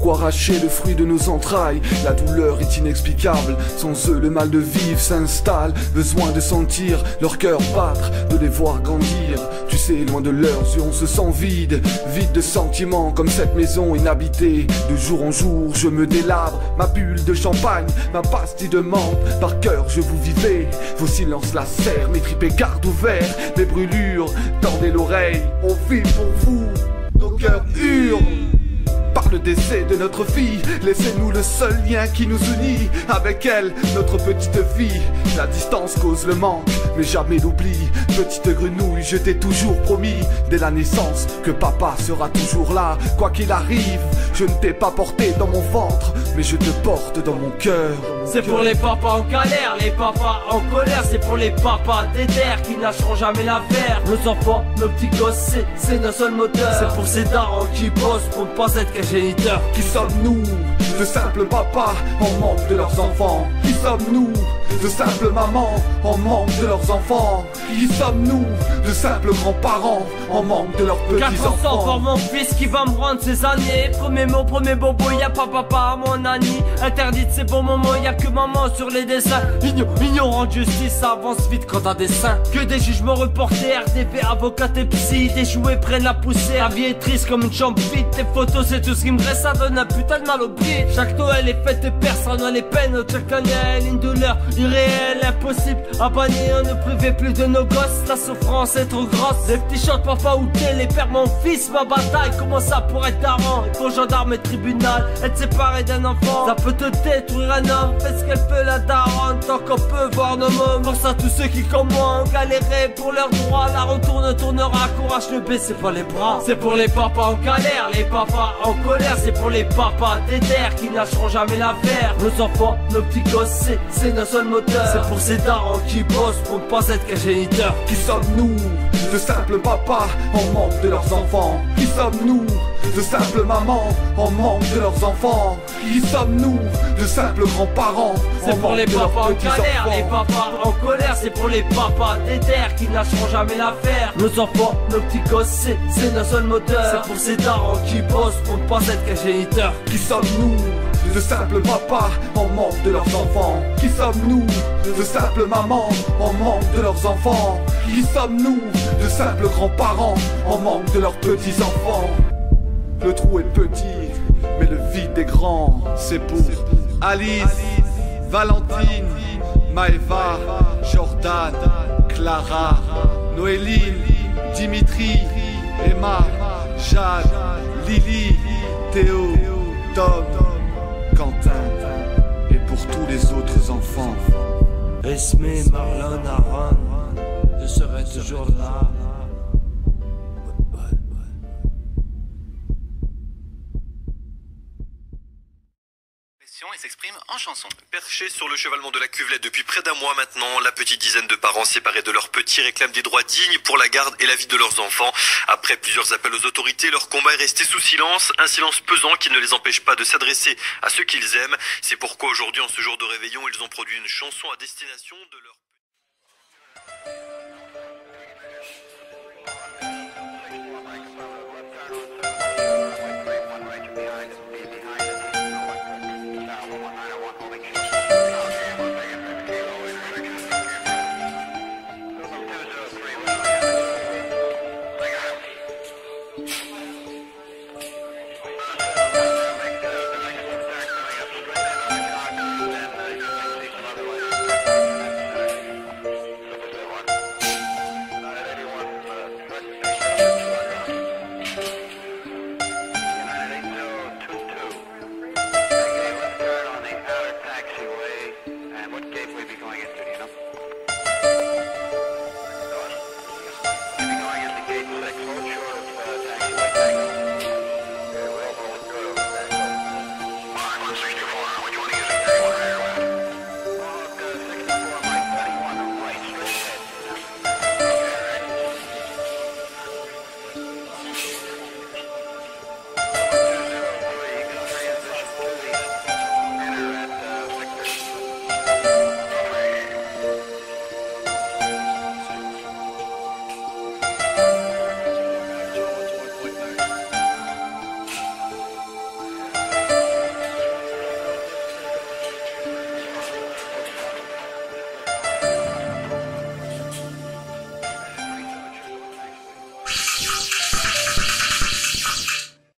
Pourquoi arracher le fruit de nos entrailles? La douleur est inexplicable. Sans eux, le mal de vivre s'installe. Besoin de sentir leur cœur battre, de les voir grandir. Tu sais, loin de leurs yeux, on se sent vide. Vide de sentiments, comme cette maison inhabitée. De jour en jour, je me délabre. Ma bulle de champagne, ma pastille de menthe. Par cœur, je vous vivais. Vos silences lacèrent, mes tripes et gardes ouverts. Mes brûlures, tendez l'oreille. On vit pour vous, nos cœurs hurlent. Par le décès de notre fille, laissez-nous le seul lien qui nous unit. Avec elle, notre petite fille. La distance cause le manque, mais jamais l'oubli. Petite grenouille, je t'ai toujours promis dès la naissance que papa sera toujours là. Quoi qu'il arrive, je ne t'ai pas porté dans mon ventre, mais je te porte dans mon cœur. C'est pour les papas en galère, les papas en colère. C'est pour les papas déter qui lâcheront jamais l'affaire. Nos enfants, nos petits gosses, c'est nos seuls moteurs. C'est pour ces darons qui bossent pour ne pas être qu'un géniteur. Qui sommes-nous? De simples papas en manque de leurs enfants. Qui sommes-nous? De simples mamans en manque de leurs enfants. Qui sommes-nous? De simples grands-parents en manque de leurs petits 400 enfants. pour mon fils qui va me rendre ses années. Premier mot, premier bobo, y'a pas papa, mon Annie. Interdite c'est bon moment, y'a que maman sur les dessins. Ignorant de justice, ça avance vite quand t'as des seins. Que des jugements reportés, RDP, avocats et psy. Des jouets prennent la poussière, la vie est triste comme une chambre vide. Tes photos c'est tout ce qui me reste, ça donne un putain de mal au pied. Chaque Noël est fête et personne n'a les peines. Chaque année elle une douleur irréelle, impossible à bannir. Ne privez plus de nos gosses, la souffrance est trop grosse. Des petits chants de papa ou télé, père mon fils, ma bataille. Comment ça pour être daron? Il faut gendarme et tribunal. Être séparé d'un enfant, ça peut te détruire un homme. Fais ce qu'elle peut la daronne, tant qu'on peut voir nos mômes. Force à tous ceux qui comme moi ont galéré pour leurs droits. La retourne tournera, courage ne baissez pas les bras. C'est pour les papas en galère, les papas en colère. C'est pour les papas déter qui lâcheront jamais l'affaire. Nos enfants, nos petits gosses, c'est nos seuls moteurs. C'est pour ces darons qui bossent pour ne pas être qu'un géniteur. Qui sommes-nous? De simples papas en manque de leurs enfants. Qui sommes-nous? De simples mamans en manque de leurs enfants. Qui sommes-nous? De simples grands-parents. C'est pour les papas en galère, les papas en colère. C'est pour les papas déter qui lâcheront jamais l'affaire. Nos enfants, nos petits gosses, c'est nos seuls moteurs. C'est pour ces darons qui bossent pour ne pas être qu'un géniteur. Qui sommes-nous? De simples papas en manque de leurs enfants. Qui sommes-nous? De simples mamans en manque de leurs enfants. Qui sommes-nous? De simples grands-parents en manque de leurs petits-enfants. Le trou est petit, mais le vide est grand. C'est pour Alice, Valentine, Maëva, Jordan, Clara, Noéline, Dimitri, Emma, Jade, Lily, Théo, Tom, Quentin, et pour tous les autres enfants. Esme, Marlon, Aaron, je serai toujours là. Et s'exprime en chanson. Perchés sur le chevalement de la cuvelette depuis près d'un mois maintenant, la petite dizaine de parents séparés de leurs petits réclament des droits dignes pour la garde et la vie de leurs enfants. Après plusieurs appels aux autorités, leur combat est resté sous silence, un silence pesant qui ne les empêche pas de s'adresser à ceux qu'ils aiment. C'est pourquoi aujourd'hui, en ce jour de réveillon, ils ont produit une chanson à destination de leur...